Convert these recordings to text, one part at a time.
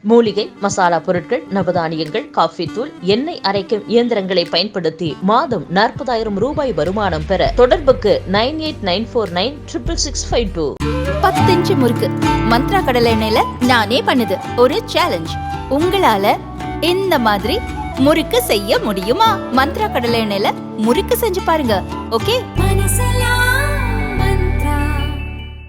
மூலிகை மசாலா பொருட்கள், நவதானியங்கள், காஃபி தூள், எண்ணெய் அரைக்கும் இயந்திரங்களை பயன்படுத்தி மாதம் 40,000 ரூபாய் வருமானம் பெற தொடர்புக்கு 9894966652. 10 இன்ச்சு முறுக்கு மந்த்ரா கடலை எண்ணெயில நானே பண்ணுது ஒரு சேலஞ்ச். உங்களால இந்த மாதிரி முறுக்கு செய்ய முடியுமா? மந்த்ரா கடலை எண்ணெயில முறுக்கு செஞ்சு பாருங்க. ஓகே.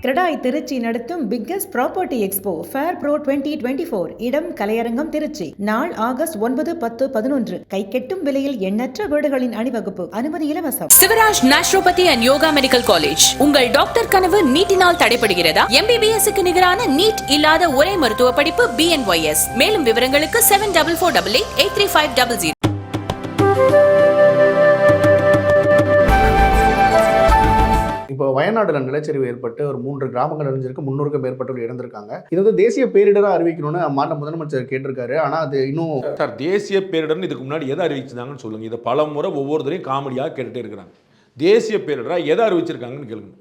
கிரடாய் திருச்சி நடத்தும் biggest property expo fair pro 2024. இடம் கலையரங்கம் திருச்சி. நாள் ஆகஸ்ட் 9, 10, 11. கை கெட்டும் விலையில் எண்ணற்ற வீடுகளின் அணிவகுப்பு. அனுமதி இலவசம். Sivaraj naturopathy and yoga medical college. உங்கள் டாக்டர் கனவு நீட்டினால் தடைபடுகிறதா? MBBS-க்கு நிகரான நீட் இல்லாத ஒரே மருத்துவ படிப்பு BNYS. மேலும் விவரங்களுக்கு 7448883500. இப்போ வயநாடுல நிலச்சரிவு ஏற்பட்டு ஒரு 3 கிராமங்கள் அழிஞ்சிருக்கு, 300க்கும் மேற்பட்டவர்கள் இறந்திருக்காங்க. இது வந்து தேசிய பேரிடராக அறிவிக்கணும்னு மாநில முதலமைச்சர் கேட்டிருக்காரு. ஆனால் அது இன்னும் சார் தேசிய பேரிடர்னு இதுக்கு முன்னாடி எதை அறிவிச்சிருந்தாங்கன்னு சொல்லுங்க. இதை பல முறை ஒவ்வொருத்தரையும் காமெடியாக கேட்டுகிட்டே இருக்கிறாங்க. தேசிய பேரிடராக எதை அறிவிச்சிருக்காங்கன்னு கேளுங்க.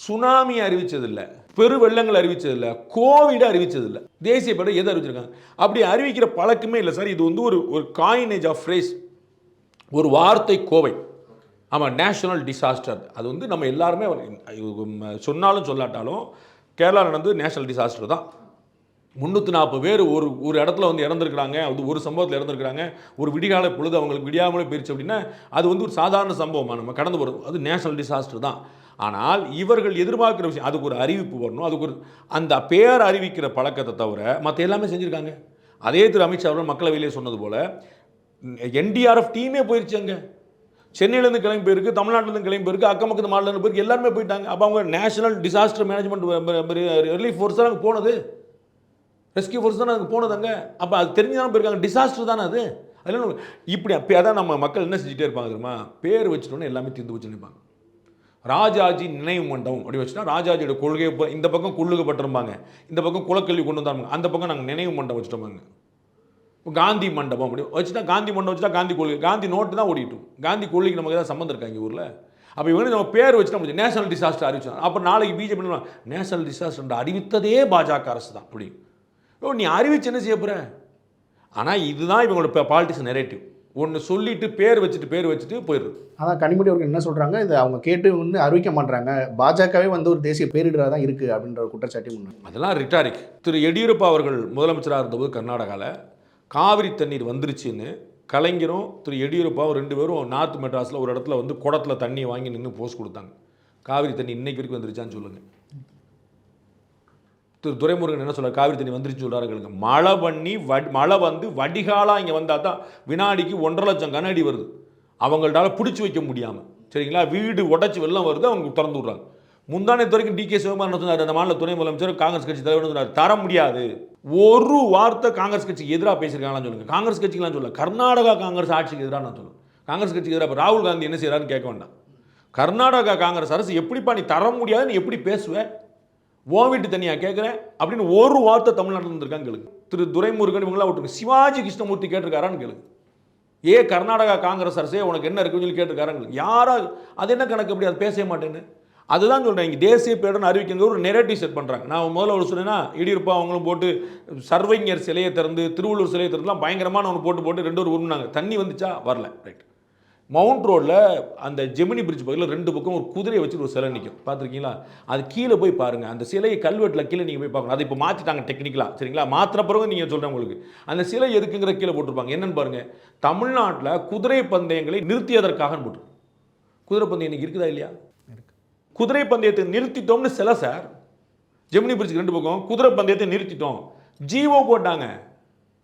சுனாமி அறிவிச்சதில்லை, பெரு வெள்ளங்கள் அறிவிச்சதில்லை, கோவிட் அறிவிச்சதில்லை. தேசிய பேரிடர் எதை அறிவிச்சிருக்காங்க? அப்படி அறிவிக்கிற பழக்கமே இல்லை சார். இது வந்து ஒரு காயினேஜ் ஆஃப் ஃப்ரேஸ், ஒரு வார்த்தை கோவை. ஆமாம், நேஷனல் டிசாஸ்டர். அது வந்து நம்ம எல்லாருமே சொன்னாலும் சொல்லாட்டாலும் கேரளா நடந்து நேஷனல் டிசாஸ்டர் தான். 340 பேர் ஒரு இடத்துல வந்து இறந்துருக்குறாங்க. அது ஒரு சம்பவத்தில் இறந்துருக்குறாங்க. ஒரு விடிகால பொழுது அவங்களுக்கு விடியாமலே போயிடுச்சு அப்படின்னா அது வந்து ஒரு சாதாரண சம்பவமாக நம்ம கடந்து போகிறது. அது நேஷனல் டிசாஸ்டர் தான். ஆனால் இவர்கள் எதிர்பார்க்குற விஷயம், அதுக்கு ஒரு அறிவிப்பு வரணும், அதுக்கு ஒரு அந்த பேர் அறிவிக்கிற பழக்கத்தை தவிர மற்ற எல்லாமே செஞ்சுருக்காங்க. அதே திரு அமித்ஷா அவர்கள் மக்களவையிலே சொன்னது போல் NDRF டீமே போயிடுச்சு. அங்கே சென்னையிலேருந்து கிளம்பி போயிருக்கு, தமிழ்நாட்டிலேருந்து கிளம்பி போயிருக்கு, அக்கம் பக்கத்து மாநிலத்தில் போயிருக்கு, எல்லாருமே போயிட்டாங்க. அப்போ அவங்க national disaster management relief force தான் அங்கே போனது, ரெஸ்கியூ ஃபோர்ஸ் தானே அங்கே போனது. அங்கே அப்போ அது தெரிஞ்சுதான் போயிருக்காங்க. டிசாஸ்டர் தானே அது. அதெல்லாம் இப்படி அப்போ அதான் நம்ம மக்கள் என்ன செஞ்சுட்டே இருப்பாங்க தெரியுமா? பேர் வச்சுட்டோன்னு எல்லாமே தீர்ந்து வச்சு நினைப்பாங்க. ராஜாஜி நினைவு மண்டபம் அப்படி வச்சுட்டா ராஜாஜியோட கொள்கையை இந்த பக்கம் குள்ளுக்கப்பட்டிருப்பாங்க, இந்த பக்கம் குலக்கல்வி கொண்டு வந்தாங்க, அந்த பக்கம் நாங்கள் நினைவு மண்டபம் வச்சுட்டோம்பாங்க. காந்தி மண்டபம் அப்படி வச்சுட்டா, காந்தி மண்டபம் வச்சுட்டா காந்தி கொள்கை, காந்தி நோட்டு தான் ஓடிட்டும். காந்தி கொள்கைக்கு நமக்கு ஏதாவது சம்மந்தம் இருக்கா இங்கே ஊரில்? அப்போ இவங்க நம்ம பேர் வச்சுட்டா முடியும் நேஷனல் டிசாஸ்டர் அறிவிச்சோம். அப்போ நாளைக்கு பிஜேபி நேஷனல் டிசாஸ்டர் அறிவித்ததே பாஜக அரசு தான். அப்படி நீ அறிவிச்சு என்ன செய்ய போகிற? ஆனால் இதுதான் இவங்களோட பாலிட்டிக்ஸ் நெரேட்டிவ். ஒன்று சொல்லிட்டு பேர் வச்சுட்டு போயிடுது. அதான் கனிமொழி அவர்கள் என்ன சொல்கிறாங்க, இது அவங்க கேட்டு ஒன்று அறிவிக்க மாட்டாங்க, பாஜகவே வந்து ஒரு தேசிய பேரிடராக தான் இருக்குது அப்படின்ற ஒரு குற்றச்சாட்டி முன்னாடி. அதெல்லாம் ரிட்டாரிக். திரு எடியூரப்பா அவர்கள் முதலமைச்சராக இருந்தபோது கர்நாடகாவில் காவிரி தண்ணீர் வந்துருச்சுன்னு கலைஞரும் திரு எடியூரப்பாவும் 2 பேரும் நார்த் மெட்ராஸில் ஒரு இடத்துல வந்து குடத்தில் தண்ணியை வாங்கி நின்று போஸ்ட் கொடுத்தாங்க. காவிரி தண்ணி இன்னைக்கு வரைக்கும் வந்துருச்சான்னு சொல்லுங்கள். திரு துரைமுருகன் என்ன சொல்கிறார்? காவிரி தண்ணி வந்துருச்சு சொல்கிறாருங்க. மழை வந்து வடிகாலாக இங்கே வந்தால் தான் வினாடிக்கு 1.5 லட்சம் கன அடி வருது. அவங்கள்ட்டால பிடிச்சி வைக்க முடியாமல், சரிங்களா, வீடு உடச்சி வெள்ளம் வருது, அவங்க திறந்து விட்றாங்க. முந்தானத்து வரைக்கும் DK சிவகுமார் சொன்னார், அந்த மாநில துணை முதலமைச்சர் காங்கிரஸ் கட்சி தலைவர் சொன்னார், தர முடியாது. ஒரு வார்த்தை காங்கிரஸ் கட்சிக்கு எதிராக பேசியிருக்காங்களான்னு சொல்லுங்கள். காங்கிரஸ் கட்சிக்கெலாம் சொல்ல, கர்நாடகா காங்கிரஸ் ஆட்சிக்கு எதிராக நான் சொல்லுவேன். காங்கிரஸ் கட்சிக்கு எதிராக ராகுல் காந்தி என்ன செய்கிறாருன்னு கேட்க வேண்டாம். கர்நாடகா காங்கிரஸ் அரசு எப்படிப்பா நீ தர முடியாதுன்னு எப்படி பேசுவேன்? ஓ வீட்டு தனியாக கேட்குறேன் அப்படின்னு ஒரு வார்த்தை தமிழ்நாட்டில் இருந்திருக்காங்க கேளுங்க. திரு துரைமுருகன் இவங்களாம் விட்டுருக்கு. சிவாஜி கிருஷ்ணமூர்த்தி கேட்டிருக்காரான்னு கேளுங்க. கர்நாடகா காங்கிரஸ் அரசே உனக்கு என்ன இருக்குன்னு சொல்லி கேட்டிருக்காராங்க. யாரா அது என்ன கணக்கு? அப்படி அது பேசவே மாட்டேன்னு அதுதான் சொல்கிறேன். இங்கே தேசிய பேரிடர் அறிவிக்கிற ஒரு நெரேட்டிவ் செட் பண்ணுறாங்க. நான் முதல்ல ஒரு சொன்னேன்னா, எடியூரப்பா அவங்களும் போட்டு சர்வைஞர் சிலையை திறந்து, திருவள்ளூர் சிலையை திறந்துலாம் பயங்கரமான ஒன்று போட்டு 2 ஒரு உருனாங்க. தண்ணி வந்துச்சா? வரல. ரைட். மவுண்ட் ரோடில் அந்த ஜெமினி பிரிட்ஜ் பக்கத்தில் 2 பக்கம் ஒரு குதிரையை வச்சு ஒரு சிலை நிற்கும், பார்த்துருக்கீங்களா? அது கீழே போய் பாருங்கள். அந்த சிலையை கல்வெட்டில் கீழே நீங்கள் போய் பார்க்கணும். அதை இப்போ மாற்றிட்டாங்க டெக்னிக்கலாக, சரிங்களா? மாற்றின பிறகு நீங்கள் சொல்கிறேன் உங்களுக்கு அந்த சிலை எதுக்குங்கிற கீழே போட்டிருப்பாங்க. என்னென்னு பாருங்கள். தமிழ்நாட்டில் குதிரை பந்தயங்களை நிறுத்தியதற்காக போட்டு. குதிரை பந்தயம் இன்றைக்கி இருக்குதா இல்லையா? குதிரை பந்தயத்தை நிறுத்திட்டோம்னு சில சார், ஜெமினி பிரிட்ஜுக்கு 2 பக்கம் குதிரை பந்தயத்தை நிறுத்திட்டோம், ஜீவோ போட்டாங்க.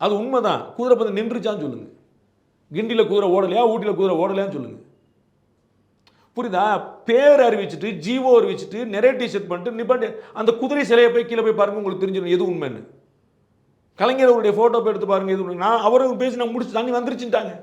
அது உண்மைதான். குதிரை பந்தயம் நின்றுச்சான்னு சொல்லுங்கள். கிண்டியில் குதிரை ஓடலையா, ஊட்டியில் குதிரை ஓடலையான்னு சொல்லுங்கள். புரியுதா? பேர் அறிவிச்சுட்டு, ஜீவோ அறிவிச்சுட்டு, நெரேட்டிவ் செட் பண்ணிட்டு நிப்பாட்டி அந்த குதிரை சிலையை போய் கீழே போய் பாருங்கள், உங்களுக்கு தெரிஞ்சிடும் எது உண்மைன்னு. கலைஞர் அவருடைய ஃபோட்டோ போய் எடுத்து பாருங்கள், எது உண்மை. நான் அவரும் பேசி நான் முடிச்சு தண்ணி வந்துருச்சுட்டாங்க.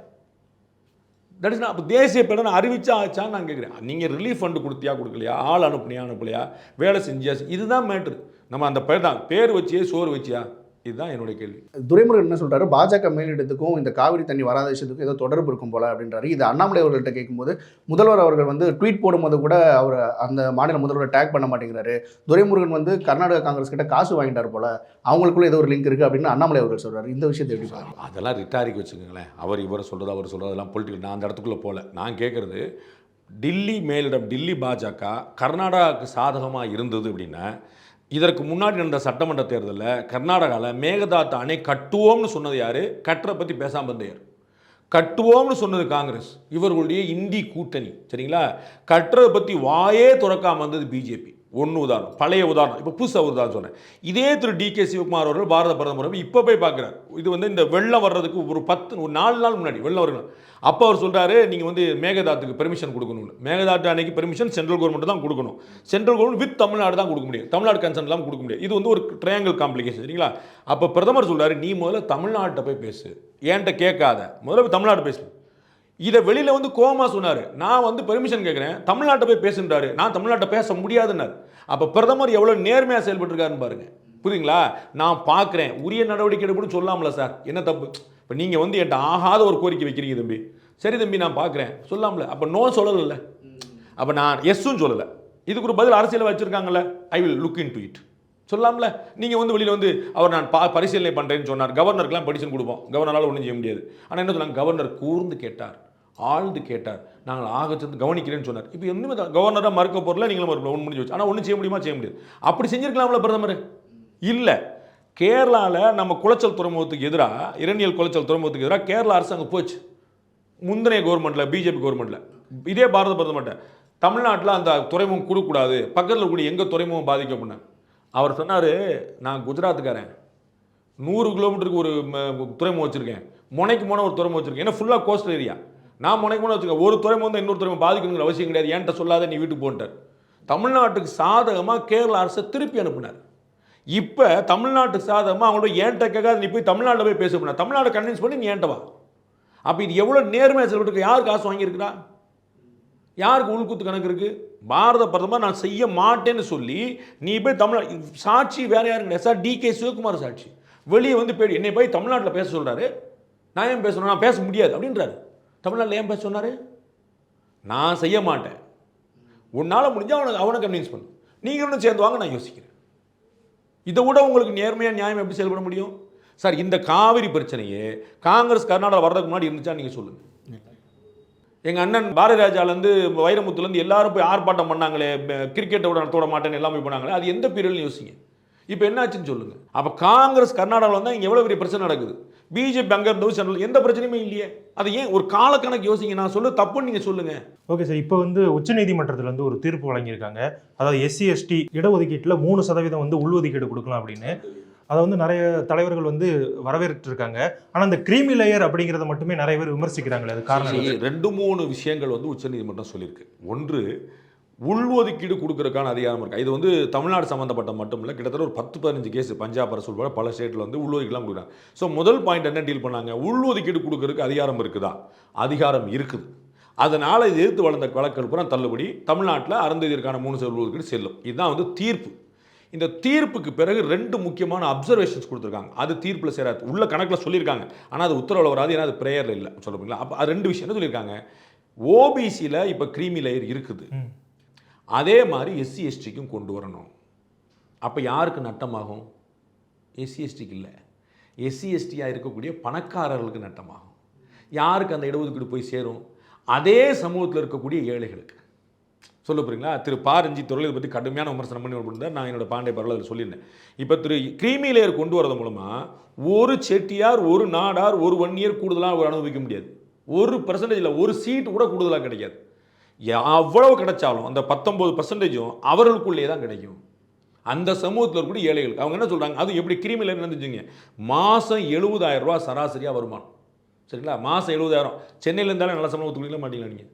தட் இஸ் அப்போ தேசிய பேரிடர் அறிவிச்சா ஆச்சான்னு நான் கேட்குறேன். நீங்கள் ரிலீஃப் ஃபண்டு கொடுத்தியா கொடுக்கலையா, ஆள் அனுப்பலையா, வேலை செஞ்சியா, இதுதான் மேட்ரு. நம்ம அந்த பேர் தான் பேர் வச்சியே சோறு வச்சியா, இதுதான் என்னுடைய கேள்வி. துரைமுருகன் என்ன சொல்றாரு, பாஜக மேலிடத்துக்கும் இந்த காவிரி தண்ணி வராத விஷயத்துக்கும் ஏதோ தொடர்பு இருக்கும் போல அப்படின்றாரு. இது அண்ணாமலை அவர்கள்ட்ட கேட்கும்போது முதல்வர் அவர்கள் வந்து ட்வீட் போடும்போது கூட அவர் அந்த மாநில முதல்வரை டேக் பண்ண மாட்டேங்கிறாரு. துரைமுருகன் வந்து கர்நாடக காங்கிரஸ் கிட்ட காசு வாங்கிட்டார் போல, அவங்களுக்குள்ள ஏதோ ஒரு லிங்க் இருக்கு அப்படின்னு அண்ணாமலை அவர்கள் சொல்றாரு. இந்த விஷயத்தை எப்படி பாருங்க? அதெல்லாம் ரிட்டாரிக் வச்சுக்கோங்களேன். அவர் இவரை சொல்கிறது அவர் சொல்கிறது அதெல்லாம் பொலிட்டிக்கல். நான் அந்த இடத்துக்குள்ளே போகல. நான் கேட்குறது, டில்லி மேலிடம் டில்லி பாஜக கர்நாடகாவுக்கு சாதகமாக இருந்தது அப்படின்னா, இதற்கு முன்னாடி நடந்த சட்டமன்ற தேர்தலில் கர்நாடகாவில் மேகதாத்து அணை கட்டுவோம்னு சொன்னது யார்? கட்டுரை பற்றி பேசாமல் இருந்த யார்? கட்டுவோம்னு சொன்னது காங்கிரஸ், இவர்களுடைய இந்தி கூட்டணி. சரிங்களா? கட்டுறதை பற்றி வாயே திறக்காமல் வந்தது பிஜேபி. ஒன்று உதாரணம், பழைய உதாரணம். இப்போ புதுசாக உதாரணம் சொன்னேன். இதே திரு DK சிவகுமார் அவர்கள் பாரத பிரதமர் இப்போ போய் பார்க்குறாரு. இது வந்து இந்த வெள்ளம் வர்றதுக்கு ஒரு 4 நாள் முன்னாடி வெள்ளம் வரணும். அப்போ அவர் சொல்கிறாரு, நீங்கள் வந்து மேகதாத்துக்கு பெர்மிஷன் கொடுக்கணும்னு. மேகதாட்டு அன்னைக்கு பெர்மிஷன் சென்ட்ரல் கவர்மெண்ட் தான் கொடுக்கணும். சென்ட்ரல் கவர்மெண்ட் வித் தமிழ்நாடு தான் கொடுக்க முடியும். தமிழ்நாடு கன்சர்ன் இல்லாமல் கொடுக்க முடியாது. இது வந்து ஒரு ட்ரையாங்கிள் காம்ப்ளிகேஷன். சரிங்களா? அப்போ பிரதமர் சொல்கிறாரு, நீ முதல்ல தமிழ்நாட்டை போய் பேசு, ஏன்ட்ட கேட்காத, முதல்ல போய் தமிழ்நாடு பேசு. இதை வெளியில் வந்து கோமா சொன்னார், நான் வந்து பெர்மிஷன் கேட்குறேன், தமிழ்நாட்டை போய் பேசுன்றாரு, நான் தமிழ்நாட்டை பேச முடியாதுன்னார். அப்போ பிரதமர் எவ்வளோ நேர்மையாக செயல்பட்டுருக்காருன்னு பாருங்க. புரியுதுங்களா? நான் பார்க்குறேன், உரிய நடவடிக்கை எடுக்கணும்னு சொல்லாமல சார், என்ன தப்பு? இப்போ நீங்கள் வந்து என்கிட்ட ஆகாத ஒரு கோரிக்கை வைக்கிறீங்க தம்பி. சரி தம்பி, நான் பார்க்குறேன் சொல்லாமல. அப்போ நோ சொல்லலை, அப்போ நான் எஸ்ஸும் சொல்லலை. இதுக்கு ஒரு பதில் அரசியல் வச்சுருக்காங்கல்ல, I will look into it சொல்லாமல. நீங்கள் வந்து வெளியில் வந்து அவர் நான் பரிசீலனை பண்ணுறேன்னு சொன்னார். கவர்னருக்குலாம் பெடிஷன் கொடுப்போம், கவர்னரால் ஒன்றும் செய்ய முடியாது. ஆனால் என்ன சொன்னாங்க, கவர்னர் கூர்ந்து கேட்டார், ஆழ்ந்து கேட்டார், நாங்கள் ஆகச்சந்து கவனிக்கிறேன்னு சொன்னார். இப்போ இன்னுமே கவர்னராக மறுக்க போகிறல, நீங்களும் மறுக்கல, ஒன்று முடிஞ்சு வச்சு. ஆனால் ஒன்றும் செய்ய முடியுமா? செய்ய முடியாது. அப்படி செஞ்சிருக்கலாம்ல பிரதமர்? இல்லை. கேரளாவில் நம்ம குளச்சல் துறைமுகத்துக்கு எதிராக, இரணியல் குளச்சல் துறைமுகத்துக்கு எதிராக கேரளா அரசாங்கம் போச்சு. முந்தைய கவர்மெண்ட்டில், பிஜேபி கவர்மெண்ட்டில், இதே பாரத பிரதமர்கிட்ட தமிழ்நாட்டில் அந்த துறைமுகம் கொடுக்கூடாது, பக்கத்தில் கூடிய எங்கள் துறைமுகம் பாதிக்கப்படும். அவர் சொன்னார், நான் குஜராத்துக்காரன், 100 கிலோமீட்டருக்கு ஒரு துறைமுகம் வச்சுருக்கேன், முனைக்கு போன ஒரு துறைமுகம் வச்சுருக்கேன், ஏன்னா ஃபுல்லாக கோஸ்டல் ஏரியா. நான் முனைக்கு போன வச்சுருக்கேன், ஒரு துறைமுகம் வந்து இன்னொரு துறைமுகம் பாதிக்கணுங்கிற அவசியம் கிடையாது, என்கிட்ட சொல்லாத, நீ வீட்டுக்கு போன்ட்டார். தமிழ்நாட்டுக்கு சாதகமாக கேரளா அரசை திருப்பி அனுப்பினார். இப்போ தமிழ்நாட்டுக்கு சாதகமாக அவங்களோட ஏன்ட்ட கேட்காது, நீ போய் தமிழ்நாட்டில் போய் பேச போன, தமிழ்நாட்டை கன்வின்ஸ் பண்ணி நீ ஏன்ட்ட வா. அப்போ இது எவ்வளோ நேர்மையாக செயல்பட்டு, யார் காசு வாங்கியிருக்கிறா? யாருக்கு உள்குத்து கணக்கு இருக்குது? பாரத பிரதமர் நான் செய்ய மாட்டேன்னு சொல்லி நீ போய் தமிழ்நாடு சாட்சி வேற யாரும் கிடையாது சார், DK சிவகுமார் சாட்சி. வெளியே வந்து போய் என்னை போய் தமிழ்நாட்டில் பேச சொல்கிறாரு. நான் ஏன் பேசணும்? நான் பேச முடியாது அப்படின்றாரு. தமிழ்நாட்டில் ஏன் பேச சொன்னார்? நான் செய்ய மாட்டேன், உன்னால் முடிஞ்சால் அவனை கன்வின்ஸ் பண்ணு, நீங்கள் ஒன்றும் சேர்ந்து வாங்க, நான் யோசிக்கிறேன். இதை விட உங்களுக்கு நேர்மையாக நியாயம் எப்படி செயல்பட முடியும் சார்? இந்த காவிரி பிரச்சனையே காங்கிரஸ் கர்நாடகா வர்றதுக்கு முன்னாடி இருந்துச்சா நீங்கள் சொல்லுங்கள். எங்கள் அண்ணன் பாரதிராஜாலேருந்து வைரமுத்துலேருந்து எல்லாரும் போய் ஆர்ப்பாட்டம் பண்ணாங்களே, கிரிக்கெட்டை விட நடத்த மாட்டேன்னு எல்லாமே பண்ணாங்களே, அது எந்த பீரியட்னு யோசிங்க. இப்போ என்னாச்சுன்னு சொல்லுங்கள். அப்போ காங்கிரஸ் கர்நாடகாவில் வந்தால் இங்கே எவ்வளோ பெரிய பிரச்சனை நடக்குது. பிஜேபி அங்கே இருந்தது சென்ட்ரல் எந்த பிரச்சனையுமே இல்லையே. அது ஏன் ஒரு காலக்கணக்கு யோசிங்க. நான் சொல்ல தப்புன்னு நீங்கள் சொல்லுங்கள். ஓகே சார், இப்போ வந்து உச்சநீதிமன்றத்தில் வந்து ஒரு தீர்ப்பு வழங்கியிருக்காங்க. அதாவது SC ST இடஒதுக்கீட்டில் 3% வந்து உள்ஒதுக்கீடு கொடுக்கலாம் அப்படின்னு. அதை வந்து நிறைய தலைவர்கள் வந்து வரவேற்றிருக்காங்க. ஆனால் இந்த கிரீமி லேயர் அப்படிங்கிறத மட்டுமே நிறைய பேர் விமர்சிக்கிறாங்களே, அது காரணம் 2-3 விஷயங்கள் வந்து உச்சநீதிமன்றம் சொல்லியிருக்கு. ஒன்று, உள்ஒதுக்கீடு கொடுக்கறதுக்கான அதிகாரம் இருக்கு. இது வந்து தமிழ்நாடு சம்மந்தப்பட்ட மட்டும் இல்லை, கிட்டத்தட்ட ஒரு 10-15 கேஸ் பஞ்சாப் அரசு உட்பட பல ஸ்டேட்டில் வந்து உள்ஒதுக்கீடுலாம் கொடுக்குறாங்க. ஸோ முதல் பாயிண்ட் என்ன டீல் பண்ணாங்க, உள்ஒதுக்கீடு கொடுக்கறதுக்கு அதிகாரம் இருக்குதா? அதிகாரம் இருக்குது. அதனால் இது எதிர்த்து வளர்ந்த வழக்குகள் பூரா தள்ளுபடி, தமிழ்நாட்டில் அருந்ததிற்கான 3% உள்ஒதுக்கீடு செல்லும். இதுதான் வந்து தீர்ப்பு. இந்த தீர்ப்புக்கு பிறகு 2 முக்கியமான அப்சர்வேஷன்ஸ் கொடுத்துருக்காங்க. அது தீர்ப்பில் சேராது, உள்ள கணக்கில் சொல்லியிருக்காங்க, ஆனால் அது உத்தரவில் வராது, ஏன்னா அது ப்ரேயரில் இல்லை சொல்லுங்களா. அப்போ அது 2 விஷயம் என்ன சொல்லியிருக்காங்க. OBCயில் இப்போ கிரீமி லேயர் இருக்குது, அதே மாதிரி SC STக்கும் கொண்டு வரணும். அப்போ யாருக்கு நட்டமாகும்? SC STக்கு இல்லை, SC STயாக இருக்கக்கூடிய பணக்காரர்களுக்கு நட்டமாகும். யாருக்கு அந்த இடஒதுக்கீடு போய் சேரும்? அதே சமூகத்தில் இருக்கக்கூடிய ஏழைகளுக்கு. சொல்ல போகிறீங்களா? திரு ப. ரஞ்சித் அவர்கள் இதை பற்றி கடுமையான விமர்சனம் பண்ணி இருந்தார். நான் என்னோட பாண்டே பரவல் அதில் சொல்லியிருந்தேன். இப்போ திரு கிரீமி லேயர் கொண்டு வரது மூலமாக ஒரு செட்டியார், ஒரு நாடார், ஒரு வன்னியர் கூடுதலாக அனுபவிக்க முடியாது. 1% இல்லை, ஒரு சீட் கூட கூடுதலாக கிடைக்காது. எவ்வளவு கிடைச்சாலும் அந்த 19% அவர்களுக்குள்ளே தான் கிடைக்கும். அந்த சமூகத்தில் இருக்கக்கூடிய ஏழைகளுக்கு அவங்க என்ன சொல்கிறாங்க, அது எப்படி கிரீமி லேயர் இருந்துச்சுங்க, மாதம் 70,000 ரூபா சராசரியாக வருமானம். சரிங்களா? மாதம் 70,000. சென்னையில் இருந்தாலும் நல்ல சம்பளம் ஒத்துக்கலாம் மாட்டீங்களா?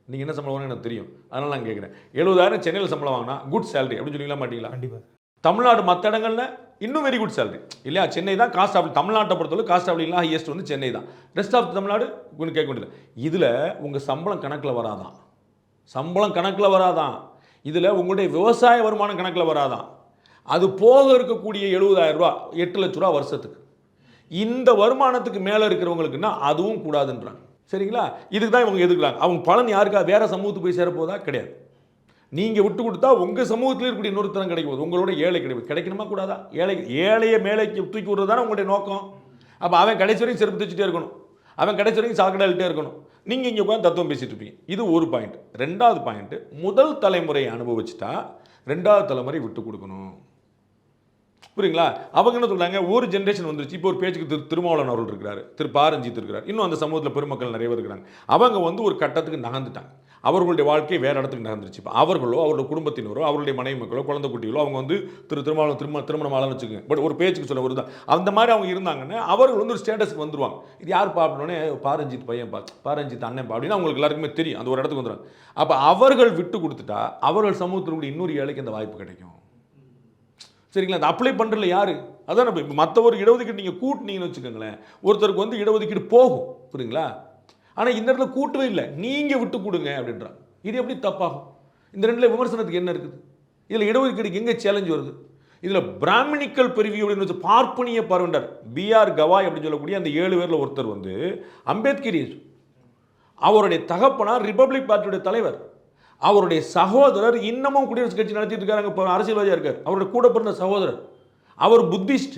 நீங்கள் என்ன சம்பளம் எனக்கு தெரியும், அதனால் நான் கேட்குறேன். 70,000 சென்னையில் சம்பளம் வாங்கினா குட் சேலரி அப்படின்னு சொல்லிக்கலாம் மாட்டீங்களா? கண்டிப்பாக. தமிழ்நாடு மற்ற இடங்களில் இன்னும் வெரி குட் சேலரி இல்லையா? சென்னை தான் காஸ்ட் ஆஃப், தமிழ்நாட்டை பொறுத்தவரை காஸ்ட் ஆஃப் லிவிங்லாம் ஹையஸ்ட் வந்து சென்னை தான். ரெஸ்ட் ஆஃப் தமிழ்நாடு ஒன்று கேட்க வேண்டியது. இதில் உங்கள் சம்பளம் கணக்கில் வராதான், சம்பளம் கணக்கில் வராதான். இதில் உங்களுடைய விவசாய வருமானம் கணக்கில் வராதான். அது போக இருக்கக்கூடிய 70,000 ரூபா 8 லட்ச ரூபா வருஷத்துக்கு. இந்த வருமானத்துக்கு மேலே இருக்கிறவங்களுக்குன்னா அதுவும் கூடாதுன்றாங்க. சரிங்களா? இதுக்கு தான் இவங்க எதுக்குறாங்க. அவங்க பலன் யாருக்கா வேற சமூகத்துக்கு போய் சேரப்போதா? கிடையாது. நீங்கள் விட்டு கொடுத்தா உங்கள் சமூகத்தில் இருக்கக்கூடிய இன்னொருத்தரம் கிடைக்கும் போது உங்களோட ஏழை கிடைக்கும். கிடைக்கணுமா கூடாதா? ஏழையை மேலைக்கு தூக்கி விடுறது தானே உங்களுடைய நோக்கம். அப்போ அவன் கடைசி வரைக்கும் செருப்பு தைச்சிட்டே இருக்கணும், அவன் கடைசி வரைக்கும் சாக்கடையிட்டே இருக்கணும். நீங்கள் இங்கே உட்காந்து தத்துவம் பேசிட்டு இருப்பீங்க. இது ஒரு பாயிண்ட். ரெண்டாவது பாயிண்ட், முதல் தலைமுறையை அனுபவிச்சுட்டா ரெண்டாவது தலைமுறை விட்டு கொடுக்கணும். புரியுங்களா? அவங்க என்ன சொல்றாங்க, ஒரு ஜென்ரேஷன் வந்துருச்சு. இப்போ ஒரு பேச்சுக்கு திருமாவளவன் அவர்கள் இருக்கிறாரு, பாரஞ்சித் இருக்கிறார், இன்னும் அந்த சமூகத்தில் பெருமக்கள் நிறைய பேர் இருக்கிறாங்க. அவங்க ஒரு கட்டத்துக்கு நகர்ந்துட்டாங்க. அவர்களுடைய வாழ்க்கை வேறு இடத்துக்கு நகர்ந்துருச்சு. இப்போ அவர்களோ அவருடைய குடும்பத்தினரோ அவருடைய மனைவி மக்களோ குழந்தை குட்டிகளோ அவங்க திருமாவளவன் திருமணம் ஆகலன்னு வச்சுக்கோங்க. பட் ஒரு பேச்சுக்கு சொல்ல வருதான் அந்த மாதிரி அவங்க இருந்தாங்கன்னா அவர்கள் ஒரு ஸ்டேட்டஸ்க்கு வந்துருவாங்க. இது யார் பார்க்கணுன்னே பாரஞ்சித் பையன் பாரஞ்சித் அண்ணன் அப்படின்னு அவங்களுக்கு எல்லாருக்குமே தெரியும். அந்த ஒரு இடத்துக்கு வந்துடுறாங்க. அப்போ அவர்கள் விட்டு கொடுத்துட்டா அவர்கள் சமூகத்தினுடைய இன்னொரு ஏழைக்கு அந்த வாய்ப்பு கிடைக்கும். சரிங்களா? அந்த அப்ளை பண்ணுறதுல யார்? அதான் இப்போ மற்ற ஒரு இடஒதுக்கீடு நீங்கள் கூட்டினீங்கன்னு வச்சுக்கோங்களேன், ஒருத்தருக்கு இடஒதுக்கீடு போகும். புரியுங்களா? ஆனால் இந்த இடத்துல கூட்டவே இல்லை, நீங்கள் விட்டு கொடுங்க அப்படின்றாங்க. இது எப்படி தப்பாகும்? இந்த ரெண்டில் விமர்சனத்துக்கு என்ன இருக்குது? இதில் இடஒதுக்கீடுக்கு எங்கே சேலஞ்ச் வருது? இதில் பிராமணிக்கல் பிரிவியூ அப்படின்னு வச்சு பார்ப்பனிய பரவண்டர் B.R. கவாய் அப்படின்னு சொல்லக்கூடிய அந்த 7 பேரில் ஒருத்தர் அம்பேத்கரிஸ். அவருடைய தகப்பனார் ரிப்பப்ளிக் பார்ட்டியுடைய தலைவர். அவருடைய சகோதரர் இன்னமும் குடியரசுக் கட்சி நடத்திட்டு இருக்காங்க, இப்போ அரசியல்வாதியாக இருக்கார். அவருடைய கூட பிறந்த சகோதரர் அவர் புத்திஸ்ட்.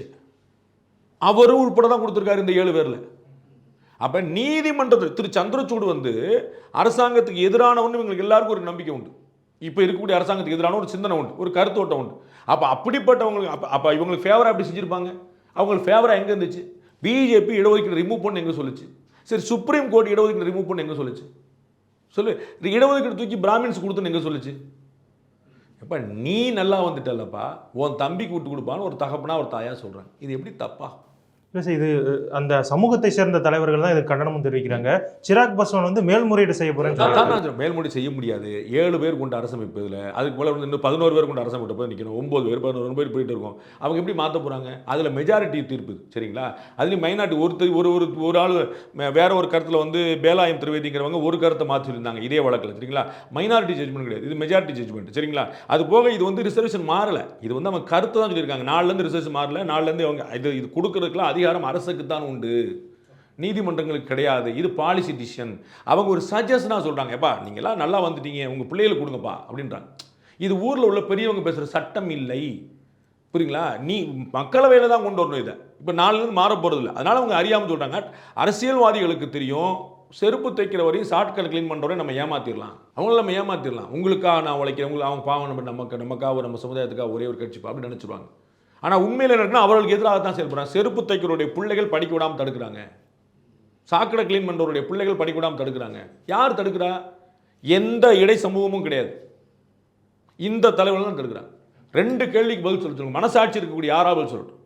அவரும் உட்பட தான் கொடுத்துருக்காரு இந்த 7 பேரில். அப்போ நீதிமன்றத்தில் சந்திரசூட் அரசாங்கத்துக்கு எதிரானவன்னு இவங்களுக்கு எல்லாருக்கும் ஒரு நம்பிக்கை உண்டு. இப்போ இருக்கக்கூடிய அரசாங்கத்துக்கு எதிரான ஒரு சிந்தனை உண்டு, ஒரு கருத்தோட்டம் உண்டு. அப்போ அப்படிப்பட்டவங்களுக்கு அப்போ இவங்களுக்கு ஃபேவராக எப்படி செஞ்சுருப்பாங்க? அவங்களுக்கு ஃபேவராக எங்கே இருந்துச்சு? பிஜேபி இடஒதுக்கீடு ரிமூவ் பண்ணு எங்கே சொல்லுச்சு? சரி, சுப்ரீம் கோர்ட் இடஒதுக்கீடு ரிமூவ் பண்ணு எங்கே சொல்லுச்சு? சொல்லு. இடஒதுக்கீடு தூக்கி பிராமின்ஸ் கொடுத்துன்னு எங்கே சொல்லுச்சு? எப்போ நீ நல்லா வந்துட்டல்லப்பா, உன் தம்பிக்கு விட்டு கொடுப்பான்னு ஒரு தகப்பனா ஒரு தாயா சொல்கிறாங்க. இது எப்படி தப்பா? இல்லை சார், இது அந்த சமூகத்தை சேர்ந்த தலைவர்கள் தான் இதுக்கு கண்டனமும் தெரிவிக்கிறாங்க. சிராக் பாஸ்வான் மேல்முறையீடு செய்ய போகிறேன்னு மேல்முறை செய்ய முடியாது. 7 பேர் கொண்ட அரசமைப்பு இதில். அதுக்கு போல இன்னும் 11 பேர் கொண்ட அரசமைப்பு போய் நிற்கணும். 9 பேர் 11 பேர் போயிட்டு இருக்கோம். அவங்க எப்படி மாற்ற போகிறாங்க? அதில் மெஜாரிட்டி தீர்ப்பு. சரிங்களா? அதுலேயும் மைனாரிட்டி ஒரு ஆள் வேற ஒரு கருத்தில் பேலாயம் திரிவேதிங்கிறவங்க ஒரு கருத்தை மாற்றி சொல்லியிருந்தாங்க இதே வழக்கில். சரிங்களா? மைனாரிட்டி ஜட்ஜ்மெண்ட் கிடையாது, இது மெஜாரிட்டி ஜட்ஜ்மெண்ட். சரிங்களா? அது போக இது ரிசர்வேஷன் மாறலை. இது அவங்க கருத்து தான் சொல்லியிருக்காங்க. நாலுலேருந்து ரிசர்வேஷன் மாறல. நாலுலேருந்து அவங்க இது கொடுக்கறதுக்குலாம் அதிகாரம் அரசுக்கு தான் உண்டு, நீதிமன்றங்களுக்கு கிடையாது. இது பாலிசி டிசிஷன். அவங்க ஒரு சஜஷனாக சொல்கிறாங்க, எப்பா நீங்களாம் நல்லா வந்துட்டீங்க, உங்கள் பிள்ளைகளுக்கு கொடுங்கப்பா அப்படின்றாங்க. இது ஊரில் உள்ள பெரியவங்க பேசுகிற சட்டம் இல்லை. புரியுங்களா? நீ மக்களவையில் தான் கொண்டு வரணும். இதை இப்போ நாலுலேருந்து மாற போகிறது இல்லை. அதனால் அவங்க அறியாமல் சொல்கிறாங்க. அரசியல்வாதிகளுக்கு தெரியும், செருப்பு தைக்கிற வரையும் ஷார்ட்கட் க்ளீன் பண்ணுறவரையும் நம்ம ஏமாற்றிடலாம், அவங்கள நம்ம ஏமாற்றிடலாம். உங்களுக்காக நான் உழைக்கிறேன், உங்களுக்கு அவங்க பாவம், நமக்காக நம்ம சமுதாயத்துக்காக ஒரே ஒரு கட்சிப்பா அப்படின்னு நினச்சிடுவாங்க. ஆனால் உண்மையில் என்னன்னா அவர்களுக்கு எதிராக தான் செயல்படுறாங்க. செருப்பு தைக்கிறவருடைய பிள்ளைகள் படிக்க விடாமல் தடுக்கிறாங்க, சாக்கடை கிளீன் பண்ணுறவருடைய பிள்ளைகள் படிக்க விடாமல் தடுக்கிறாங்க. யார் தடுக்கிறா? எந்த இடை சமூகமும் கிடையாது, இந்த தலைவர்கள் தான் தடுக்கிறாங்க. 2 கேள்விக்கு பதில் சொல்லுங்க. மனசாட்சி இருக்கக்கூடிய யாராவது பதில் சொல்லட்டும்.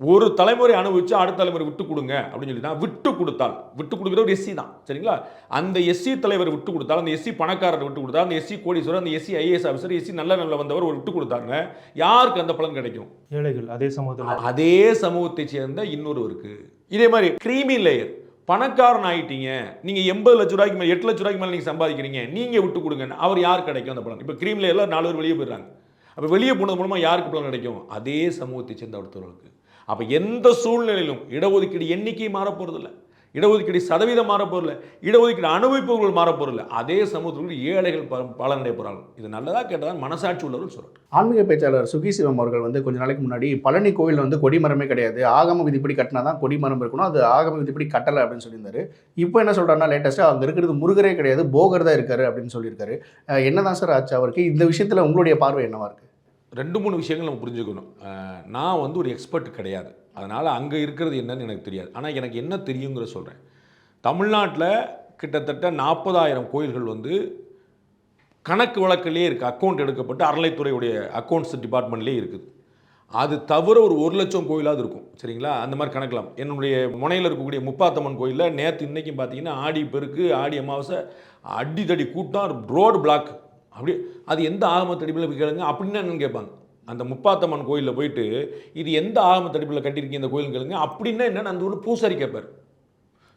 ஒரு தலைமுறை அனுபவிச்சு அடுத்த தலைமுறை விட்டு கொடுங்க அப்படின்னு சொல்லி தான் விட்டு கொடுத்தால், விட்டு கொடுக்குற ஒரு எஸ்சி தான். சரிங்களா? அந்த எஸ்சி தலைவர் விட்டு கொடுத்தால், அந்த எஸ்சி பணக்காரர் விட்டு கொடுத்தால், அந்த எஸ்சி கோடீஸ்வரர், அந்த எஸ்சி ஐஏஎஸ் ஆஃபீஸர், எஸ்சி நல்ல வந்தவர் ஒரு விட்டு கொடுத்தாங்க. யாருக்கு அந்த பலன் கிடைக்கும்? ஏழைகள். அதே சமூகத்தை சேர்ந்த இன்னொருவருக்கு. இதே மாதிரி கிரீமி லேயர், பணக்காரன் ஆகிட்டீங்க, நீங்கள் 80 லட்ச ரூபாய்க்கு மேலே 8 லட்ச ரூபாய்க்கு மேலே நீங்கள் சம்பாதிக்கிறீங்க, நீங்கள் விட்டு கொடுங்க, அவர் யார் கிடைக்கும் அந்த பலன்? இப்போ கிரீமி லேயரில் 4 பேர் வெளியே போயிடுறாங்க. அப்போ வெளியே போனது மூலமாக யாருக்கு பலன் கிடைக்கும்? அதே சமூகத்தை சேர்ந்த ஒருத்தவர்களுக்கு. அப்போ எந்த சூழ்நிலையிலும் இடஒதுக்கீடு எண்ணிக்கை மாறப்போறதில்லை, இடஒதுக்கீடு சதவீதம் மாறப்போறதில்லை, இடஒதுக்கீடு அனுபவிப்பவர்கள் மாறப்போறதில்லை. அதே சமூகத்தில் ஏழைகள் பலனடைய போகிறாங்க. இது நல்லதாக கேட்டதான் மனசாட்சி உள்ளவர்கள் சொல்கிறாங்க. ஆன்மீக பேச்சாளர் சுகி சிவம் அவர்கள் கொஞ்ச நாளைக்கு முன்னாடி பழனி கோவில் கொடிமரமே கிடையாது, ஆகம விதிப்படி கட்டினா தான் கொடிமரம் இருக்கணும், அது ஆகம விதிப்படி கட்டலை அப்படின்னு சொல்லியிருந்தாரு. இப்போ என்ன சொல்கிறாருன்னா லேட்டஸ்ட்டாக அங்கே இருக்கிறது முருகரே கிடையாது, போகர் தான் இருக்காரு அப்படின்னு சொல்லியிருக்காரு. என்னதான் சார் ஆச்சு அவருக்கு? இந்த விஷயத்தில் உங்களுடைய பார்வை என்னவா இருக்குது? 2-3 விஷயங்கள் நம்ம புரிஞ்சுக்கணும். நான் ஒரு எக்ஸ்பர்ட் கிடையாது, அதனால் அங்கே இருக்கிறது என்னன்னு எனக்கு தெரியாது. ஆனால் எனக்கு என்ன தெரியுங்கிற சொல்கிறேன். தமிழ்நாட்டில் கிட்டத்தட்ட 40,000 கோயில்கள் கணக்கு வழக்கிலே இருக்குது, அக்கௌண்ட் எடுக்கப்பட்டு அறநிலைத்துறையுடைய அக்கௌண்ட்ஸ் டிபார்ட்மெண்ட்லேயே இருக்குது. அது தவிர ஒரு 1 லட்சம் கோயிலாவது இருக்கும். சரிங்களா? அந்த மாதிரி கணக்கலாம். என்னுடைய முனையில் இருக்கக்கூடிய முப்பாத்தம்மன் கோயிலில் நேற்று இன்றைக்கும் பார்த்தீங்கன்னா ஆடி பெருக்கு, ஆடி அமாவாசை, அடித்தடி கூட்டம், ரோடு பிளாக். அப்படி அது எந்த ஆகமத்தடிப்பில் கேளுங்க அப்படின்னா என்னன்னு கேட்பாங்க. அந்த முப்பாத்தம்மன் கோயிலில் போயிட்டு இது எந்த ஆகமத்தடிப்பில் கட்டியிருக்கீங்க இந்த கோயில் கேளுங்க அப்படின்னா என்னென்னு அந்த ஊர் பூசாரி கேட்பார்.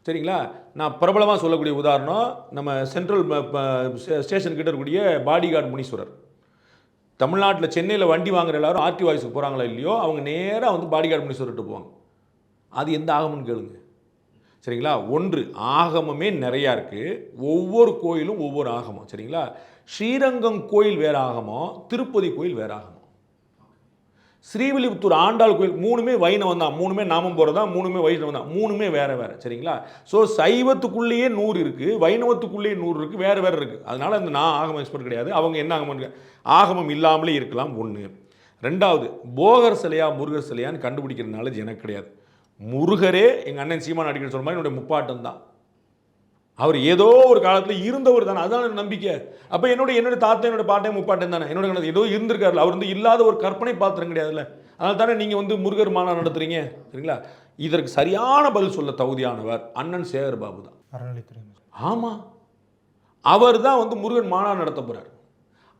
சரிங்களா? நான் பிரபலமாக சொல்லக்கூடிய உதாரணம், நம்ம சென்ட்ரல் ஸ்டேஷன் கிட்ட இருக்கக்கூடிய பாடிகார்டு முனீஸ்வரர். தமிழ்நாட்டில் சென்னையில் வண்டி வாங்குற எல்லாரும் ஆர்டி வாய்ஸுக்கு போகிறாங்களா இல்லையோ அவங்க நேராக வந்து பாடி கார்டு பண்ணி சொல்லிட்டு போவாங்க. அது எந்த ஆகமம்னு கேளுங்க. சரிங்களா? ஒன்று ஆகமமே நிறையா இருக்குது, ஒவ்வொரு கோயிலும் ஒவ்வொரு ஆகமம். சரிங்களா? ஸ்ரீரங்கம் கோயில் வேறு ஆகமம், திருப்பதி கோயில் வேறு ஆகமம். ஸ்ரீவில்லிபுத்தூர் ஆண்டாள் கோயில் மூணுமே வைணவம் தான், மூணுமே நாமம் போகிறதா, மூணுமே வைணவம் தான், மூணுமே வேறு வேறு. சரிங்களா? ஸோ சைவத்துக்குள்ளேயே 100 இருக்குது, வைணவத்துக்குள்ளேயே 100 இருக்குது, வேறு வேறு இருக்குது. அதனால் இந்த நான் ஆகமம் எக்ஸ்பர்ட் கிடையாது, அவங்க என்ன ஆகமம் ஆகமம் இல்லாமலே இருக்கலாம். ஒன்று. ரெண்டாவது, போகர் சிலையா முருகர் சிலையான்னு கண்டுபிடிக்கிற நாலேஜ் எனக்கு கிடையாது. முருகரே எங்கள் அண்ணன் சீமான் அடிக்கடி சொல்ற மாதிரி என்னுடைய முப்பாட்டம் தான். அவர் ஏதோ ஒரு காலத்தில் இருந்தவர் தானே, அதுதான் நம்பிக்கை. அப்போ என்னுடைய தாத்தா என்னோட பாட்டையும் முப்பாட்டம் தானே, என்னோட ஏதோ இருந்திருக்காருல, அவர் வந்து இல்லாத ஒரு கற்பனை பாத்திரம் கிடையாதுல்ல. அதனால தானே நீங்கள் வந்து முருகர் மாநாடு நடத்துறீங்க. சரிங்களா? இதற்கு சரியான பதில் சொல்ல தகுதியானவர் அண்ணன் சேகர் பாபு தான். அறநிலைத்துறை. ஆமாம், அவர் தான் வந்து முருகன் மாநாடு நடத்த போகிறார்.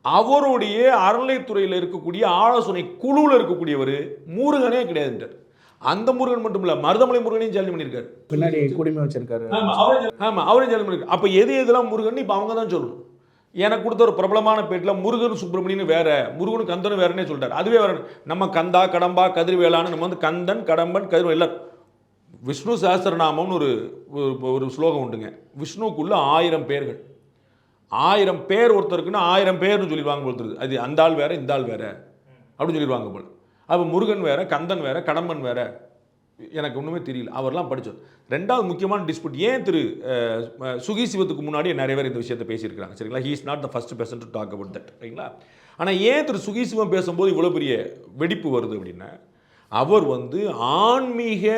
அவருடைய அறநிலைத்துறையில் இருக்கக்கூடிய ஆலோசனை குழுவில் இருக்கக்கூடியவர் முருகனே கிடையாதுன்றார். அந்த முருகன் மட்டும் இல்லை, மருதமலை முருகனையும் ஜாலி பண்ணியிருக்காரு, பின்னாடி குடிமை வச்சிருக்காரு. ஆமாம், அவரையும் ஜாலி பண்ணியிருக்காரு. அப்போ எதெல்லாம் முருகன் இப்போ அவங்க தான் சொல்லணும். எனக்கு கொடுத்த ஒரு பிரபலமான பேட்டில் முருகன் சுப்பிரமணியன் வேற, முருகன் கந்தனும் வேறனே சொல்லிட்டார். அதுவே வேற. நம்ம கந்தா கடம்பா கதிர்வேளான்னு நம்ம வந்து கந்தன் கடம்பன் கதிர் எல்லாம். விஷ்ணு சஹஸ்ரநாமம்னு ஒரு ஸ்லோகம் உண்டுங்க. விஷ்ணுக்குள்ள 1000 பேர்கள், 1000 பேர் ஒருத்தருக்குன்னு 1000 பேர்னு சொல்லிடுவாங்க ஒருத்தருக்கு. அது அந்த ஆள் வேற இந்த ஆள் வேற அப்படின்னு சொல்லிடுவாங்க போல. அப்போ முருகன் வேற, கந்தன் வேற, கடம்பன் வேற, எனக்கு ஒன்றுமே தெரியல. அவர்லாம் படித்தோம். ரெண்டாவது முக்கியமான டிஸ்பியூட், ஏன் திரு சுகி சிவத்துக்கு முன்னாடி நிறைய பேர் இந்த விஷயத்தை பேசியிருக்கிறாங்க. சரிங்களா? He is not the first person to talk about that. சரிங்களா? ஆனால் ஏன் திரு சுகி சிவம் பேசும்போது இவ்வளோ பெரிய வெடிப்பு வருது அப்படின்னா, அவர் வந்து ஆன்மீக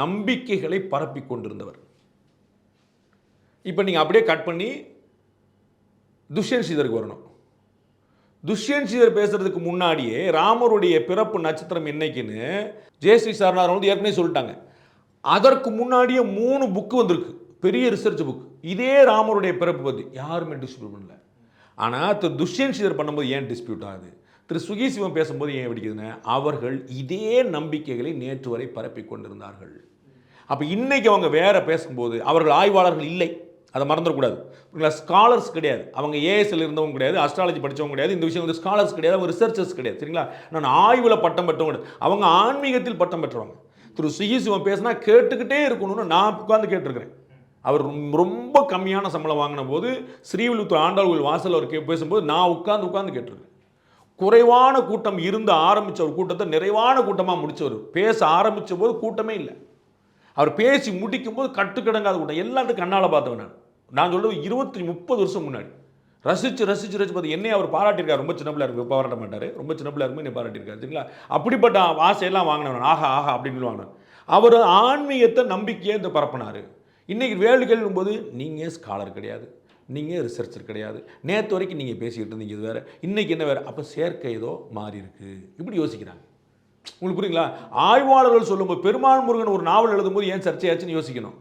நம்பிக்கைகளை பரப்பி கொண்டிருந்தவர். இப்போ நீங்கள் அப்படியே கட் பண்ணி துஷ்யந்த் ஸ்ரீதருக்கு வரணும். துஷ்யந்த் ஸ்ரீதர் பேசுறதுக்கு முன்னாடியே ராமருடைய பிறப்பு நட்சத்திரம் என்னைக்குன்னு ஜெயஸ்ரீ சாரனார் வந்து ஏற்கனவே சொல்லிட்டாங்க. அதற்கு முன்னாடியே 3 புக்கு வந்திருக்கு, பெரிய ரிசர்ச் புக், இதே ராமருடைய பிறப்பு பற்றி யாருமே டிஸ்பியூட் பண்ணல. ஆனால் திரு துஷ்யந்த் ஸ்ரீதர் பண்ணும்போது ஏன் டிஸ்பியூட் ஆகுது, திரு சுகி சிவம் பேசும்போது ஏன் வெடிக்குதுன்னு, அவர்கள் இதே நம்பிக்கைகளை நேற்று வரை பரப்பி கொண்டிருந்தார்கள். அப்போ இன்னைக்கு அவங்க வேற பேசும்போது அவர்கள் ஆய்வாளர்கள் இல்லை, அதை மறந்துடக்கூடாது. ஸ்காலர்ஸ் கிடையாது, அவங்க ஏஎஸ்எல் இருந்தவங்க கிடையாது, அஸ்ட்ராலஜி படித்தவங்க கிடையாது, இந்த விஷயம் வந்து ஸ்காலர்ஸ் கிடையாது, அவங்க ரிசர்ச்சர்ஸ் கிடையாது. சரிங்களா? நான் ஆய்வில் பட்டம் பெற்றவங்க கிடையாது, அவங்க ஆன்மீகத்தில் பட்டம் பெற்றவங்க. திரு சுகி சிவம் பேசினா கேட்டுக்கிட்டே இருக்கணும்னு நான் உட்காந்து கேட்டிருக்கிறேன். அவர் ரொம்ப கம்மியான சம்பளம் வாங்கின போது ஸ்ரீவில்லிபுத்தூர் ஆண்டாள் கோயில் வாசல் அவர் பேசும்போது நான் உட்காந்து கேட்டிருக்கேன். குறைவான கூட்டம் இருந்து ஆரம்பித்த ஒரு கூட்டத்தை நிறைவான கூட்டமாக முடித்தவர். பேச ஆரம்பித்த போது கூட்டமே இல்லை, அவர் பேசி முடிக்கும் போது கட்டுக்கிடங்காத கூட்டம். எல்லாத்துக்கும் கண்ணால் பார்த்தவன் நான் சொல்றது 20-30 வருஷம் முன்னாடி ரசிச்சு பார்த்து என்னை அவர் பாராட்டியிருக்காரு. ரொம்ப சின்ன பிள்ளை இருக்கு, பாராட்ட மாட்டார், ரொம்ப சின்ன பிள்ளை இருக்குமே என்னை பாராட்டியிருக்காரு. சரிங்களா? அப்படிப்பட்ட ஆசையெல்லாம் வாங்கினவன், ஆஹா அப்படின்னு வாங்கினேன். அவர் ஆன்மீகத்தை நம்பிக்கையை இந்த பரப்பினார். இன்றைக்கி வேல்டு கேள்விக்கும்போது நீங்கள் ஸ்காலர் கிடையாது, நீங்கள் ரிசர்ச்சர் கிடையாது, நேற்று வரைக்கும் நீங்கள் பேசிக்கிட்டு இருந்தீங்க இது வேறு, இன்றைக்கி என்ன வேறு, அப்போ சேர்க்கை ஏதோ மாறி இருக்குது, இப்படி யோசிக்கிறாங்க. உங்களுக்கு புரியுங்களா? ஆய்வாளர்கள் சொல்லும்போது பெருமாள் முருகன் ஒரு நாவல் எழுதும்போது ஏன் சர்ச்சையாச்சுன்னு யோசிக்கணும்.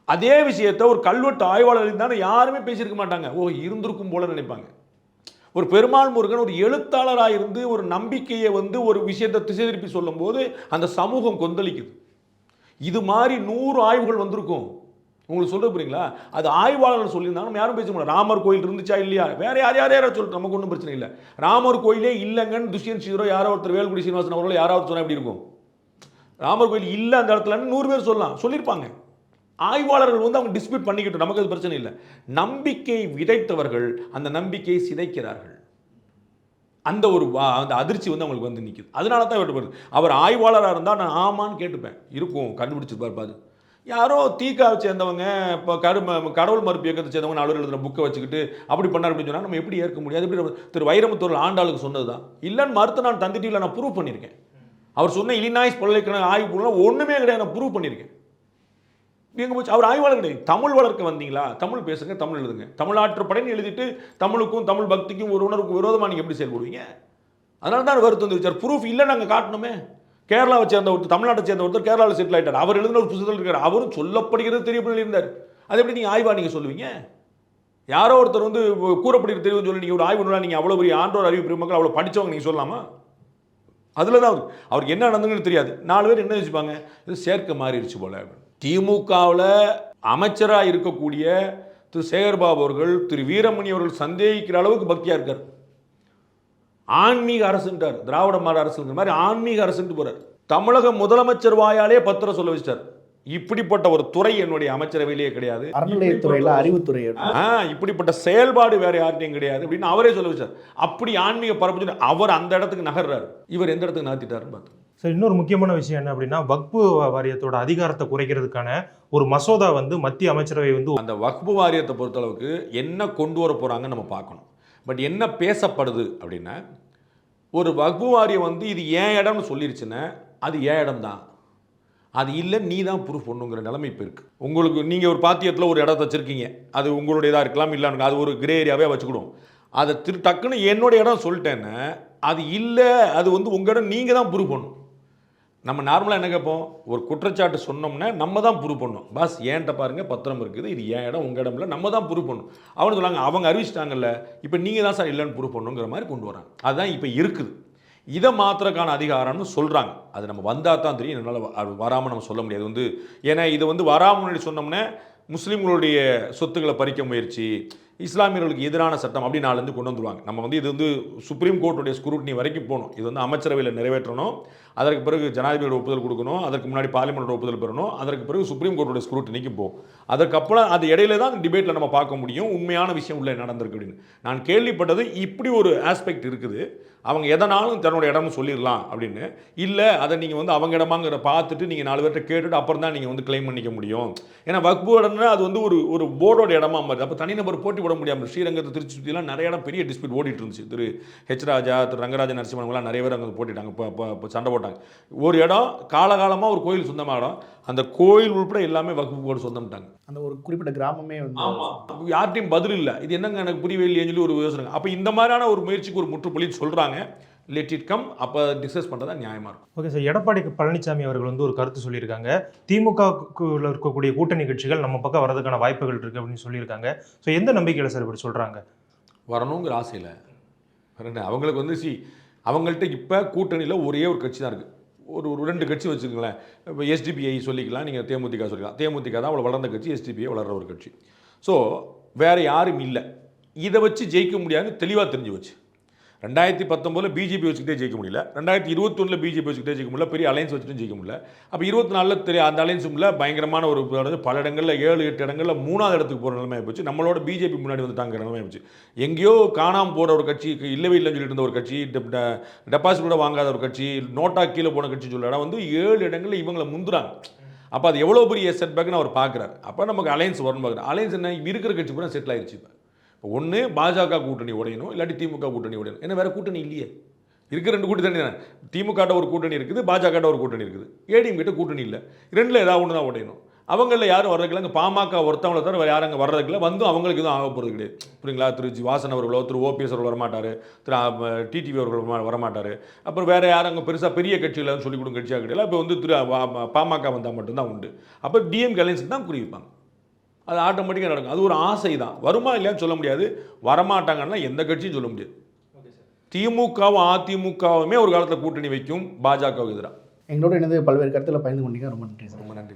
அதே விஷயத்தை ஒரு கல்வெட்டு ஆய்வாளர் இருந்தாலும் யாருமே பேசியிருக்க மாட்டாங்க, ஓ இருந்திருக்கும் போல நினைப்பாங்க. ஒரு பெருமாள் முருகன் ஒரு எழுத்தாளராக இருந்து ஒரு நம்பிக்கையை வந்து ஒரு விஷயத்தை திசை திருப்பி சொல்லும்போது அந்த சமூகம் கொந்தளிக்குது. இது மாதிரி 100 ஆய்வுகள் வந்திருக்கும். உங்களுக்கு சொல்ல புரியுங்களா? அது ஆய்வாளர்கள் சொல்லியிருந்தாங்க, நம்ம யாரும் பேச முடியாது. ராமர் கோயில் இருந்துச்சா இல்லையா, வேற யாரையாரோ சொல்லிட்டு நமக்கு ஒன்றும் பிரச்சனை இல்லை. ராமர் கோயிலே இல்லைங்கன்னு துஷ்யந்த் ஸ்ரீதரோ யாரோ ஒருத்தர், வேல்குடி சீனிவாசன் அவர்களோ யாராவது சொன்னால் எப்படி இருக்கும்? ராமர் கோயில் இல்லை அந்த இடத்துல 100 பேர் சொல்லலாம், சொல்லியிருப்பாங்க. ஆய்வாளர்கள் வந்து அவங்க டிஸ்பியூட் பண்ணிக்கிட்டு, நமக்கு அது பிரச்சனை இல்லை. நம்பிக்கை விதைத்தவர்கள் அந்த நம்பிக்கையை சிதைக்கிறார்கள். அந்த அதிர்ச்சி வந்து அவங்களுக்கு வந்து நிற்குது. அதனால தான் வெட்டப்படுது. அவர் ஆய்வாளராக இருந்தால் நான் ஆமான்னு கேட்டுப்பேன், இருக்கும் கண்டுபிடிச்சிருப்பார் பாரு. யாரோ தீக்காவை சேர்ந்தவங்க, இப்போ கடவுள் மறுப்பு இயக்கத்தை சேர்ந்தவங்க 4 எழுதுகிற புக்கை வச்சுக்கிட்டு அப்படி பண்ணார் அப்படின்னு சொன்னால் நம்ம எப்படி ஏற்க முடியாது? எப்படி திரு வைரமுத்தூர் ஆண்டாளுக்கு சொன்னது தான் இல்லைன்னு மறுத்து நான் தந்தி டிவியில் நான் ப்ரூவ் பண்ணியிருக்கேன். அவர் சொன்ன இலினாய்ஸ் பல்கலைக்கழக ஆய்வு பண்ணலாம் ஒன்றுமே கிடையாது, நான் ப்ரூவ் பண்ணியிருக்கேன். எங்கே போச்சு? அவர் ஆய்வாளர் கிடையாது. தமிழ் வளர்க்க வந்தீங்களா, தமிழ் பேசுங்க, தமிழ் எழுதுங்க. தமிழ்நாட்டு படைன்னு எழுதிட்டு தமிழுக்கும் தமிழ் பக்திக்கும் ஒரு உணர்வுக்கு விரோதமாக நீங்கள் எப்படி செயல்படுவீங்க? அதனால தான் வருத்தம் வந்து வச்சார். ப்ரூஃப் இல்லை நாங்கள் காட்டணுமே. கேரளாவை சேர்ந்த ஒருத்தர், தமிழ்நாட்டை சேர்ந்த ஒருத்தர் கேரளாவில் செட்டில் ஆகிட்டார். அவர் எழுதின ஒரு புத்தகத்தில் இருக்கார், அவரும் சொல்லப்படுகிறது தெரியப்படி இருந்தார். அது எப்படி நீங்கள் ஆய்வா நீங்கள் சொல்லுவீங்க? யாரோ ஒருத்தர் வந்து கூறப்படுகிறது தெரியும் சொல்லி நீங்கள் ஒரு ஆய்வு, நீங்கள் அவ்வளோ பெரிய ஆன்றோர் அறிவு பெருமக்கள் அவ்வளோ படித்தவங்க நீங்கள் சொல்லலாமா? அதில் தான் அவருக்கு என்ன நடந்துங்கன்னு தெரியாது. 4 பேர் என்ன வச்சுப்பாங்க, இது சேர்க்க மாறிடுச்சு போல. திமுகவில் அமைச்சராக இருக்கக்கூடிய திரு சேகர்பாபு அவர்கள் திரு வீரமணி அவர்கள் சந்தேகிக்கிற அளவுக்கு பக்தியாக இருக்கார். ஆன்மீக அரசுன்றார், திராவிட மாடல் அரசுங்கிற மாதிரி ஆன்மீக அரசுன்ட்டு போறார். தமிழக முதலமைச்சர் வாயாலே பத்திரம் சொல்ல வச்சிட்டார். இப்படிப்பட்ட ஒரு துறை என்னுடைய அமைச்சரவையிலேயே கிடையாது, அறநிலையத்துறையில் அறிவுத்துறை இப்படிப்பட்ட செயல்பாடு வேற யார்ட்டையும் கிடையாது அப்படின்னு அவரே சொல்ல வச்சார். அப்படி ஆன்மீக பரப்பு அவர் அந்த இடத்துக்கு நகர்றாரு. இவர் எந்த இடத்துக்கு நகர்த்திட்டாருன்னு பார்த்தோம். சார், இன்னொரு முக்கியமான விஷயம் என்ன அப்படின்னா, வக்ஃபு வாரியத்தோட அதிகாரத்தை குறைக்கிறதுக்கான ஒரு மசோதா வந்து மத்திய அமைச்சரவை வந்து அந்த வக்ஃபு வாரியத்தை பொறுத்தளவுக்கு என்ன கொண்டு வர போறாங்கன்னு நம்ம பார்க்கணும். பட் என்ன பேசப்படுது அப்படின்னா, ஒரு வக்ஃபு வாரியம் வந்து இது ஏன் இடம்னு சொல்லிருச்சுன்னா அது ஏன் இடம் தான், அது இல்லை நீ தான் ப்ரூஃப் பண்ணுங்கிற நிலைமை இப்போ இருக்குது. உங்களுக்கு நீங்கள் ஒரு பாத்தியத்தில் ஒரு இடத்த வச்சுருக்கீங்க, அது உங்களுடையதாக இருக்கலாம், இல்லைன்னு அது ஒரு கிரே ஏரியாவே வச்சுக்கிடுவோம். அதை டக்குன்னு என்னோட இடம் சொல்லிட்டேன்னா அது இல்லை, அது வந்து உங்கள் இடம், நீங்கள் தான் ப்ரூவ் பண்ணணும். நம்ம நார்மலாக என்ன கேட்போம், ஒரு குற்றச்சாட்டு சொன்னோம்னா நம்ம தான் ப்ரூவ் பண்ணணும். பாஸ் ஏன்ட்ட பாருங்கள் பத்திரம் இருக்குது, இது ஏன் இடம் உங்கள் இடம் இல்லை, நம்ம தான் ப்ரூவ் பண்ணணும். அவனு சொல்லாங்க அவங்க அறிவிச்சிட்டாங்கல்ல, இப்போ நீங்கள் தான் சார் இல்லைன்னு ப்ரூவ் பண்ணணுங்கிற மாதிரி கொண்டு வராங்க. அதுதான் இப்போ இருக்குது. இதை மாத்திரக்கான அதிகாரம்னு சொல்கிறாங்க. அது நம்ம வந்தால் தான் தெரியும். என்னால் வராமல் நம்ம சொல்ல முடியாது வந்து, ஏன்னா இது வந்து வராமல் முன்னாடி சொன்னோம்னா முஸ்லீம்களுடைய சொத்துக்களை பறிக்க முயற்சி, இஸ்லாமியர்களுக்கு எதிரான சட்டம் அப்படி நாலேருந்து கொண்டு வந்துருவாங்க. நம்ம வந்து இது வந்து சுப்ரீம் கோர்ட்டுடைய ஸ்க்ரூட்னி வரைக்கும் போகணும். இது வந்து அமைச்சரவையில் நிறைவேற்றணும், அதற்கு பிறகு ஜனாதிபதியோட ஒப்புதல் கொடுக்கணும், அதற்கு முன்னாடி பார்லிமெண்டோட ஒப்புதல் பெறணும், அதற்கு பிறகு சுப்ரீம் கோர்ட்டுடைய ஸ்க்ரூட்னிக்கு போகும். அதற்கப்புறம் அது இடையில தான் டிபேட்டில் நம்ம பார்க்க முடியும் உண்மையான விஷயம் உள்ள நடந்திருக்கு அப்படின்னு. நான் கேள்விப்பட்டது இப்படி ஒரு ஆஸ்பெக்ட் இருக்குது. அவங்க எதனாலும் தன்னோட இடம்னு சொல்லிடலாம் அப்படின்னு இல்லை, அதை நீங்கள் வந்து அவங்க இடமாங்கிற பார்த்துட்டு நீங்கள் 4 பேர்கிட்ட கேட்டுட்டு அப்புறம் தான் நீங்கள் வந்து கிளைம் பண்ணிக்க முடியும். ஏன்னா வக்ஃபு இடம்னா அது வந்து ஒரு போர்டோட இடமா மாதிரி. அப்போ தனிநபர் போட்டி விட முடியாமல் ஸ்ரீரங்கத்தை திருச்சி சுற்றிலாம் நிறைய இடம் பெரிய டிஸ்பியூட் ஓடிட்டு இருந்துச்சு. திரு ஹெச் ராஜா, திரு ரங்கராஜ நரசிம்மன்லாம் நிறைய பேர் அங்கே போட்டிட்டாங்க, இப்போ சண்டை போட்டாங்க. ஒரு இடம் காலகாலமாக ஒரு கோயில் சொந்தமாக இடம், அந்த கோயில் உள்பட எல்லாமே வக்ஃபு போர்டு சொந்தம்ட்டாங்க. அந்த ஒரு குறிப்பிட்ட கிராமமே வந்து யார்ட்டையும் பதில் இல்லை, இது என்னங்க எனக்கு புரியவே இல்லையேன்னு சொல்லி ஒரு யோசனை. அப்போ இந்த மாதிரியான ஒரு முயற்சிக்கு ஒரு முற்றுப்புள்ளி சொல்கிறாங்க. லெட் இட் கம், அப்போ டிஸ்கஸ் பண்ணுறதா நியாயமாக இருக்கும். ஓகே சார், எடப்பாடி பழனிசாமி அவர்கள் வந்து ஒரு கருத்து சொல்லியிருக்காங்க. திமுகவில் இருக்கக்கூடிய கூட்டணி கட்சிகள் நம்ம பக்கம் வரதுக்கான வாய்ப்புகள் இருக்குது அப்படின்னு சொல்லியிருக்காங்க. ஸோ எந்த நம்பிக்கையில் சார் இப்படி சொல்கிறாங்க? வரணுங்கிற ஆசையில் அவங்களுக்கு வந்து அவங்கள்ட்ட இப்போ கூட்டணியில் ஒரே ஒரு கட்சி தான் இருக்குது. ஒரு 2 கட்சி வச்சுக்கங்களேன். இப்போ எஸ்டிபிஐ சொல்லிக்கலாம், நீங்கள் தேமுதிக சொல்லிக்கலாம். தேமுதிக தான் அவ்வளோ வளர்ந்த கட்சி, எஸ்டிபிஐ வளர்கிற ஒரு கட்சி. ஸோ வேறு யாரும் இல்லை. இதை வச்சு ஜெயிக்க முடியாதுன்னு தெளிவாக தெரிஞ்சு வச்சு 2019 பிஜேபி வச்சுக்கிட்டே ஜெயிக்க முடியல, 2021 பிஜேபி வச்சுக்கிட்டே ஜெயிக்க முடியல, பெரிய அலைன்ஸ் வச்சுட்டு ஜெயிக்க முடியல. அப்போ 24 அந்த அலைன்ஸும் இல்லை, பயங்கரமான ஒரு பல இடங்களில் 7-8 இடங்களில் 3ஆவது இடத்துக்கு போகிற நிலைமை போச்சு. நம்மளோட பிஜேபி முன்னாடி வந்துட்டாங்கிற நிலைமை போச்சு. எங்கேயோ காணாமல் போகிற ஒரு கட்சி, இல்லவே இல்லைன்னு சொல்லிட்டு இருந்த ஒரு கட்சி, டெபாசிட் கூட வாங்காத ஒரு கட்சி, நோட்டா கீழே போன கட்சி சொல்ல இடம் வந்து 7 இடங்களில் இவங்களை முந்துறாங்க. அப்போ அது எவ்வளோ பெரிய செட்பேக்னு அவர் பார்க்குறாரு. அப்போ நமக்கு அலைன்ஸ் வரணும் பார்க்குறாரு. அலைன்ஸ் என்ன, இருக்கிற கட்சி பூரா செட்டில் ஆயிடுச்சு. இப்போ ஒன்று பாஜக கூட்டணி உடையணும், இல்லாட்டி திமுக கூட்டணி உடையணும். ஏன்னா வேறு கூட்டணி இல்லையே, இருக்கிற 2 கூட்டணி தானே. திமுக ஒரு கூட்டணி இருக்குது, பாஜக ஒரு கூட்டணி இருக்குது, ஏடிஎம் கிட்ட கூட்டணி இல்லை. 2ல் ஏதாவது ஒன்று தான் உடையணும். அவங்களில் யாரும் வர்றதுக்குள்ள அங்கே பாமக ஒருத்தவங்களை தவிர வேறு யாரும் அங்கே வர்றதுக்குள்ள வந்து அவங்களுக்கு எதுவும் ஆக போகிறது கிடையாது. புரியுங்களா? திரு வாசன் அவர்களோ, திரு ஓபிஎஸ் அவர்கள் வரமாட்டார், திரு டிடிவி அவர்கள் வரமாட்டார். அப்புறம் வேறு யாரும் அங்கே பெருசாக பெரிய கட்சியில் சொல்லிக் கொடுங்க கட்சியாக கிடையாது. இப்போ வந்து திரு பாமக வந்தால் மட்டும்தான் உண்டு. அப்போ டிஎம்கே அலைன்ஸுக்கு தான் குறிவிப்பாங்க. அது ஆட்டோமேட்டிக்காக நடக்கும். அது ஒரு ஆசை தான். வருமா இல்லையான்னு சொல்ல முடியாது. வரமாட்டாங்கன்னா எந்த கட்சியும் சொல்ல முடியாது. திமுகவும் அதிமுகவுமே ஒரு காலத்தில் கூட்டணி வைக்கும் பாஜகவுக்கு எதிராக. எங்களோட இணைந்து பல்வேறு கருத்தில் பயந்து கொண்டீங்க. ரொம்ப நன்றி சார். ரொம்ப நன்றி.